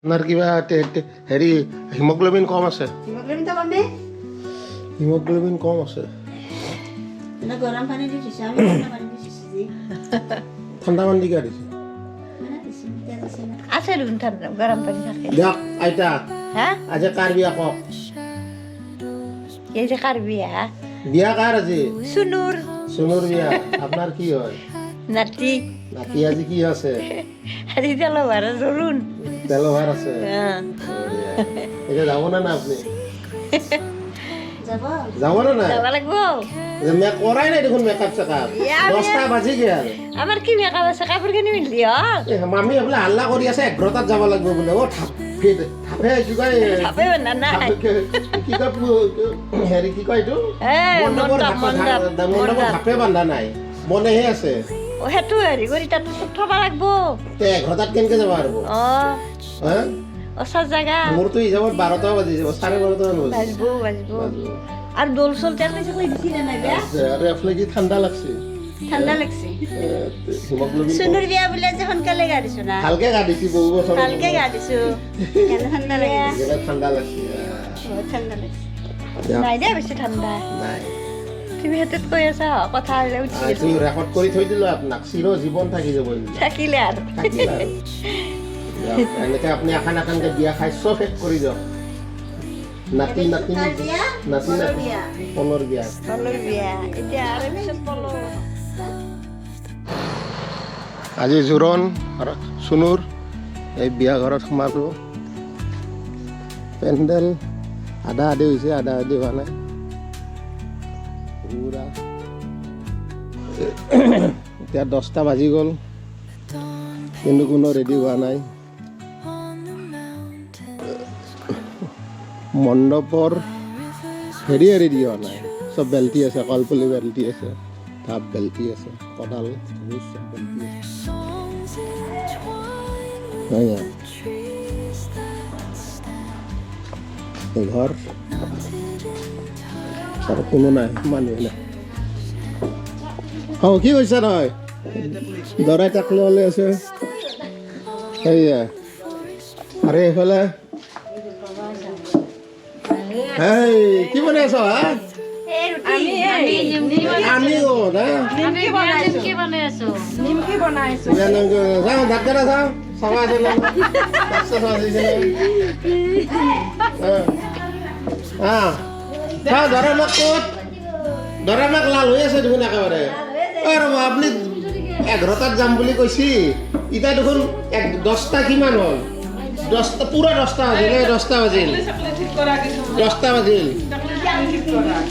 আপনাৰ কিবা হেৰি হিমোগ্লোবিন কম আছে হিমোগ্লোবিনটা কমে হিমোগ্লোবিন কম আছে না গরম পানি দি দিছে আমি ঠান্ডা পানি দি দিছি জি ঠাণ্ডা পানী দি দিছে মানে দিছি তেল আছে না আছে রুন ঠান্ডা গরম পানি থাকে দিয়ক আইতা হ্যাঁ আজি কাৰ বিয়া কওক এই যে কাৰ বিয়া বিয়া কাৰ আজি সুনুৰ সুনুৰ বিয়া আপোনাৰ কি হয় নাতি নাতি আজি কি আছে আজি তেল ভাড়া জরুন তেলভাৰ আছে হ্যাঁ এতিয়া যাব না আপুনি যাব যাব না নাই যাবা লাগবো মেক কৰাই নাই দেখোন মেকআপ চেকআপ ইয়া, 10টা বাজি গেল আমাৰ কি মেকআপ আছে কাপড় কিনে মিললি মামী বোলে হাল্লা কৰি আছে 11টাত যাব লাগিব বোলে অ থাপে কি কয় থাপে না নাই কি কয় হেৰি কি কয় এইটো মণ্ডপৰ থাপে বান্ধা নাই মনেহে আছে ও হেতু হেৰি কৰি তাত থবা লাগবো তে 11টাত কেনেকে যাব আৰু অ হা ওচৰ জাগা মোৰতো হিচাপত 12টা বাজি যাব 12:30 মান বাজবো বাজবো আৰ দোল সোল তেল কিছু কই দিছি না নাই বিয়া আৰু এফালে কি ঠাণ্ডা লাগছে ঠান্ডা লাগছে হিমোগ্লোবিন সুনুৰ বিয়া বলে যে সোনকালে গাড়িছো না হালকে গাড়িছি বহু বছৰ কালকে গাড়িছো কেন ঠান্ডা লাগে যেটা ঠাণ্ডা লাগছে ঠান্ডা লাগছে নাই দে বেছি ঠান্ডা নাই তুমি হেতুত কৈ আছা কথা হলে উঠি এইটো ৰেকৰ্ড কৰি থৈ দিলো আপোনাক চিৰ জীৱন থাকি যাব থাকিলে আৰু এনেকে আপুনি এখন এখনকে বিয়া খাই চব শেষ কৰি দিয়ক নাতি নাতি নাতি নাতি পলৰ বিয়া পলৰ বিয়া এতিয়া আৰু পিছত পলৰ আজি জোৰণ আৰু চুনুৰ এই বিয়া ঘৰত সোমালো পেণ্ডেল আধা আধি হৈছে আধা আধি হোৱা নাই পুৰা এতিয়া 10টা বাজি গ'ল কিন্তু কোনো ৰেডি হোৱা নাই মণ্ডপৰ হেৰিয়ে ৰেডি হোৱা নাই চব বেল্টি আছে কলপুলি বেল্টি আছে ঢাপ বেল্টি আছে কদাল চব বেল্টি আছে এই ঘৰ আৰু কোনো নাই মানুহ নাই কি কৈছা নহয় দৰাই টাকলে ওলাই আছে সেয়া আৰু এইফালে হেই কি বনাই আছ হা আমি যাওঁ ভাত কেইটা চাওঁ চাবা চাওঁ দৰামাক ক'ত দৰামাক লাল হৈ আছে দেখোন একেবাৰে ৰ'ব আপুনি 11টাত যাম বুলি কৈছি এতিয়া দেখোন 10টা কিমান হ'ল 10টা পুৰা 10টা বাজিল 10টা বাজিল 10টা বাজিল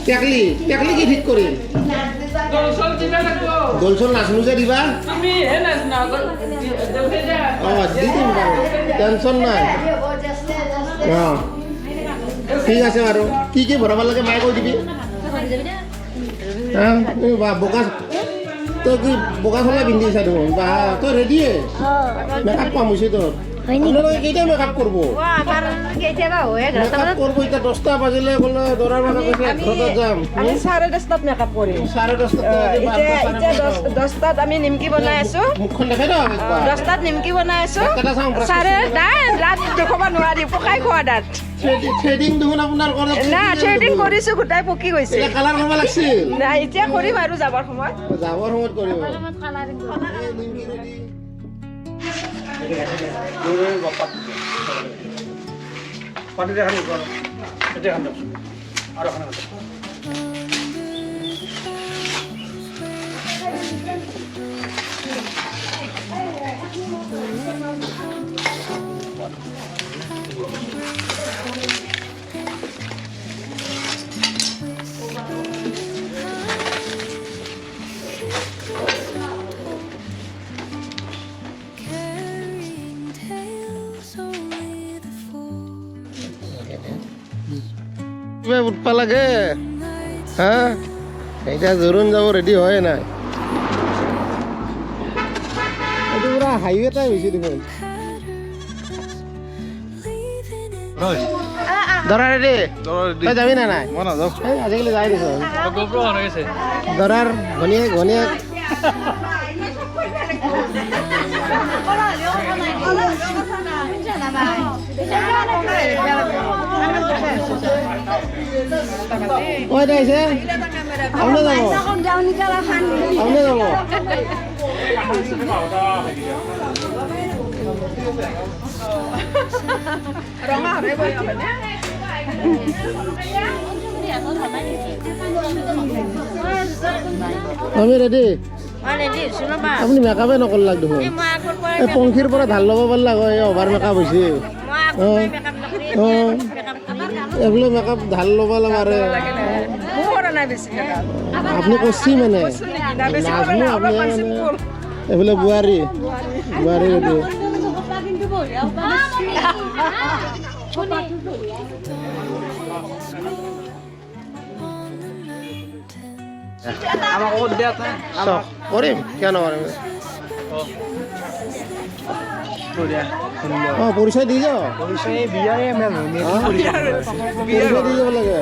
টেকলি টেকলি কি ঠিক কৰিল দোল চল নাচনো যে দিবা অঁ দি দিম বাৰু টেনশ্যন নাই অঁ ঠিক আছে বাৰু কি কি ভৰাব লাগে মায়ে কৈ দিবি বা বোকা তই কি বোকা চলাই পিন্ধিছা দেখোন বা তই ৰেডিয়ে মেকআপ পাম হৈছে তোৰ আপোনালোকে কেইটা মেকআপ কৰিব মেকআপ কৰিব এতিয়া 10টা বাজিলে বোলে দৰাৰ মানুহ কৈছে 11টাত যাম আমি 10:30টাত মেকআপ কৰিম 10:30 10টাত আমি নিমকি বনাই আছো মুখখন দেখাই দিয়ক 10টাত নিমকি বনাই আছো কেইটা চাওঁ দাঁত দেখুৱাব নোৱাৰি পকাই খোৱা দাঁত থ্ৰেডিং দেখোন আপোনাৰ কৰে না থ্ৰেডিং কৰিছো গোটাই পকি গৈছে কালাৰ কৰিব লাগিছিল নাই এতিয়া কৰিম আৰু যাবৰ সময়ত যাবৰ সময়ত কৰিব উঠবা লাগে হা এতিয়া জোৰোণ যাব ৰেডি হয় নাই এইটো পুৰা হাইৱে টাইপ হৈছে দেখোন দৰা ৰেডি তই যাবি না নাই আজিকালি যাই দেখোন দৰাৰ ঘনীয়েক ঘনীয়েক ওই দেছে আপনি যাব আপনি যাব আমি ৰেডি আপুনি মেকআপে নকৰলাক দেখোন এই পংখীৰ পৰা ধাৰ ল'ব পাৰিলাক হয় অভাৰ মেকআপ হৈছে এইবোলে মেকআপ ধাৰ ল'ব লাগে আপুনি কৈছি মানে নাজনো আপুনি মানে এইবোলে বোৱাৰী ৰেডি কৰিম কিয় নকৰিম পৰিচয় দি যাওঁ পৰিচয় দি যাব লাগে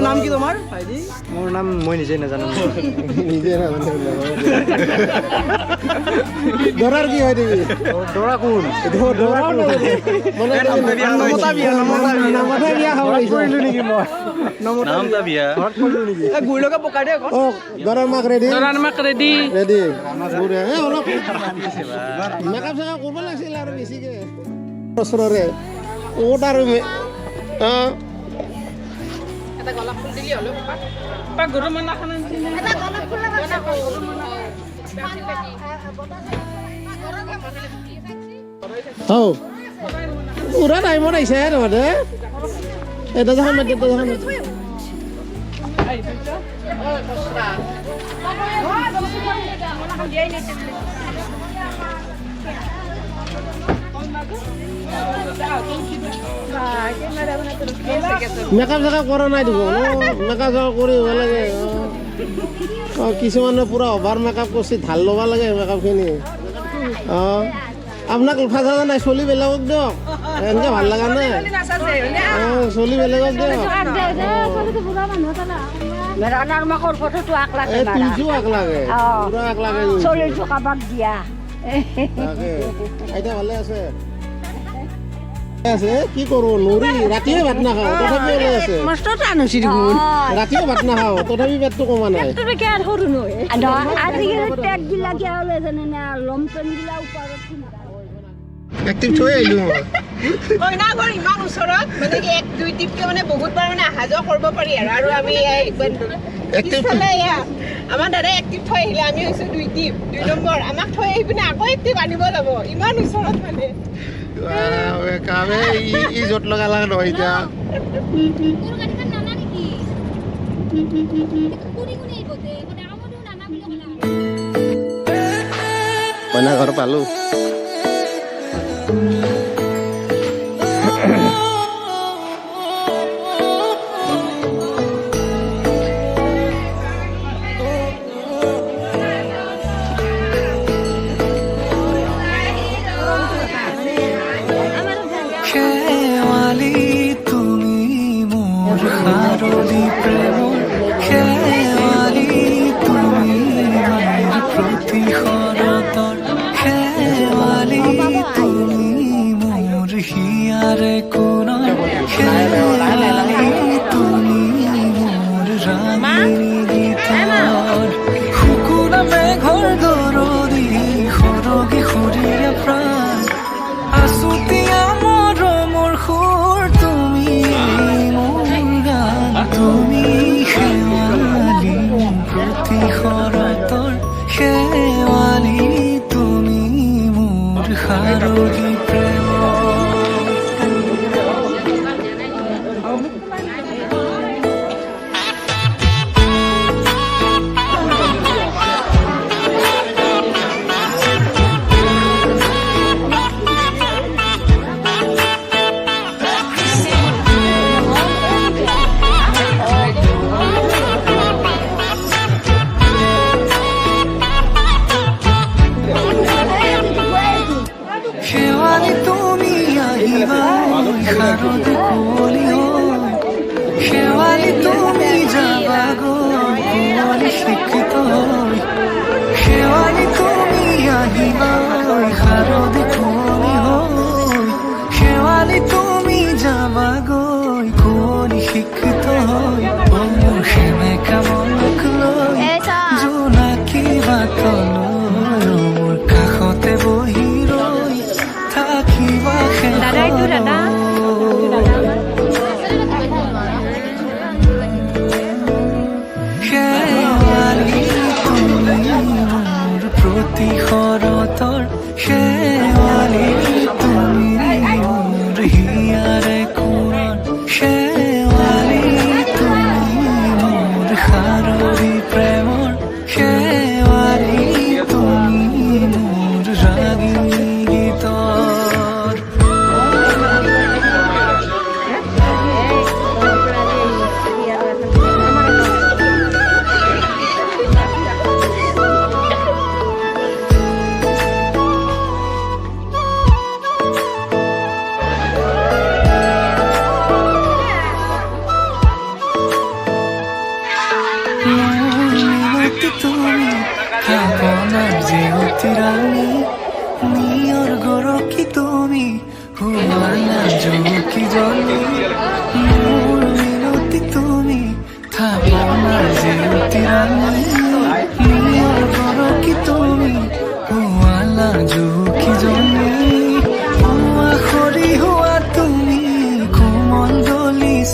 নাম কি তোমাৰ মোৰ নাম মই নিজে নাজানো নিজে নাজানো দৰাৰ কি হয় নেকি দৰা কোন দৰা মানে নমতা বিয়া নামতহে বিয়া খাব কৰিলো নেকি মই নামটা বিয়া ঘৰত কৰিলো নেকি গুৰিলৈকে পকাই দে অ দৰাৰ মাক ৰেডি ৰেডি অলপ মেকআপ চেকআপ কৰিব লাগিছিল আৰু বেছিকে ওচৰৰে ক'ত আৰু পুৰা টাইমত আহিছে তহঁতে এটা যখন মেকআপ চেকআপ কৰা নাই দেখোন মেকআপ চেকআপ কৰি হ'ব লাগে কিছুমানে পুৰা অভাৰ মেকআপ কৰিছে ঢাল ল'ব লাগে মেকআপখিনি আপোনাক ফাঁচা নাই চলি বেলেগক দিয়ক এনেকৈ ভাল লগা নাই চলি বেলেগক দিয়ক এই তুলছো আগ লাগে পুৰা আগ লাগে আইতা ভালে আছে কি কৰো নৰি ৰাতিও ভাত নাখাওঁ তথাপি ওলাই আছে ৰাতিও ভাত নাখাওঁ তথাপি পেটটো কমা নাই একটিভ থৈ আহিলো কইনাঘৰ ইমান ওচৰত মানে কি 1-2 টিপকে মানে বহুত বাৰ মানে অহা যোৱা কৰিব পাৰি আৰু আমি পিছফালে আমাৰ দাদাই এক্টিভ থৈ আহিলে আমি হৈছো 2 টিপ 2 নম্বৰ আমাক থৈ আহি পিনে আকৌ এক্টিভ আনিব যাব ইমান ওচৰত মানে কামে ই জোট লগা লাগে নহয় এতিয়া কইনা ঘৰ পালো শেৱালি তুমি আহিবা, শাৰদে কুঁৱলী হৈ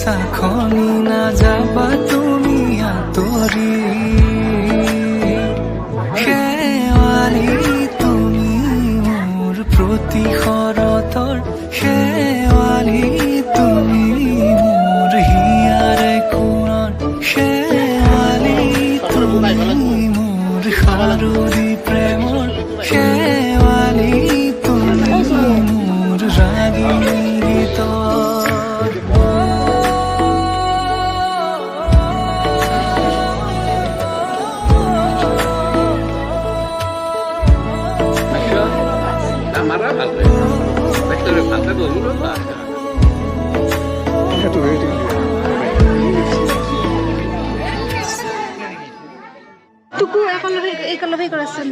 চাখনি নাযাবা তুমি আঁতৰি শেৱালি তুমি মোৰ প্ৰতি শৰতৰ শেৱালি তুমি মোৰ হিয়াৰে কোঁৱৰ শেৱালি তুমি মোৰ সাৰুৰি প্ৰেমৰ শেৱালি তুমি মোৰ ৰাগিনী গীতৰ টুকু একেলগে কৰাচোন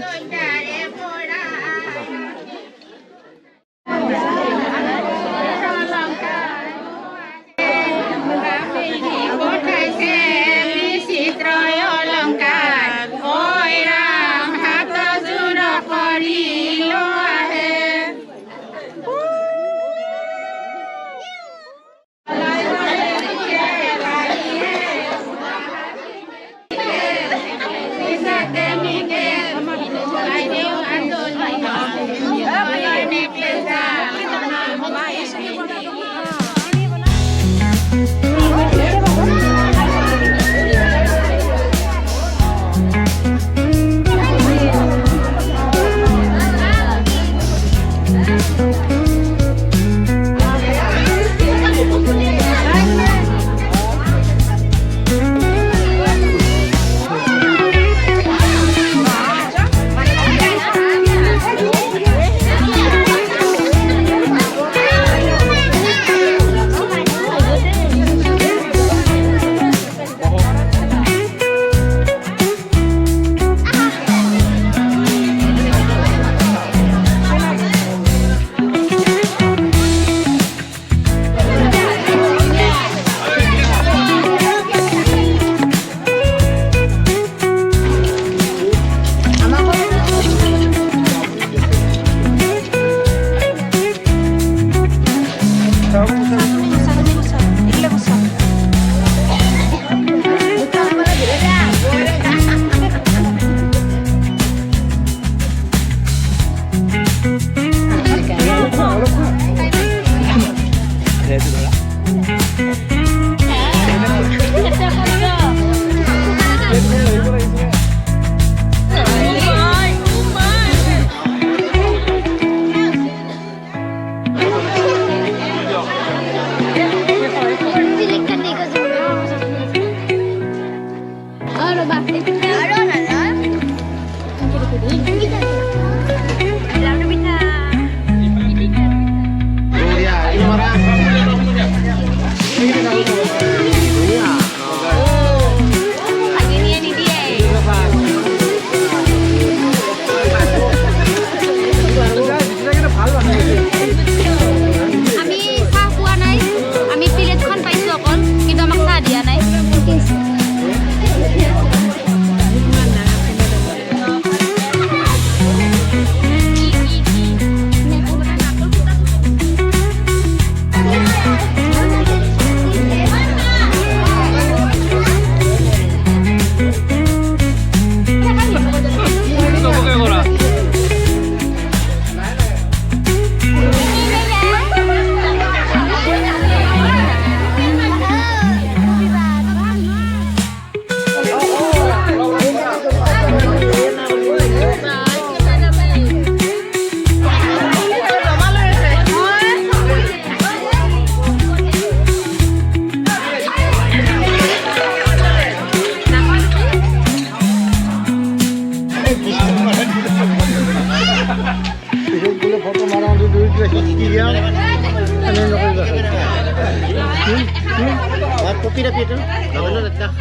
Kopi dah, Peter. Dah mana dah?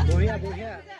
বঢ়িয়া বঢ়িয়া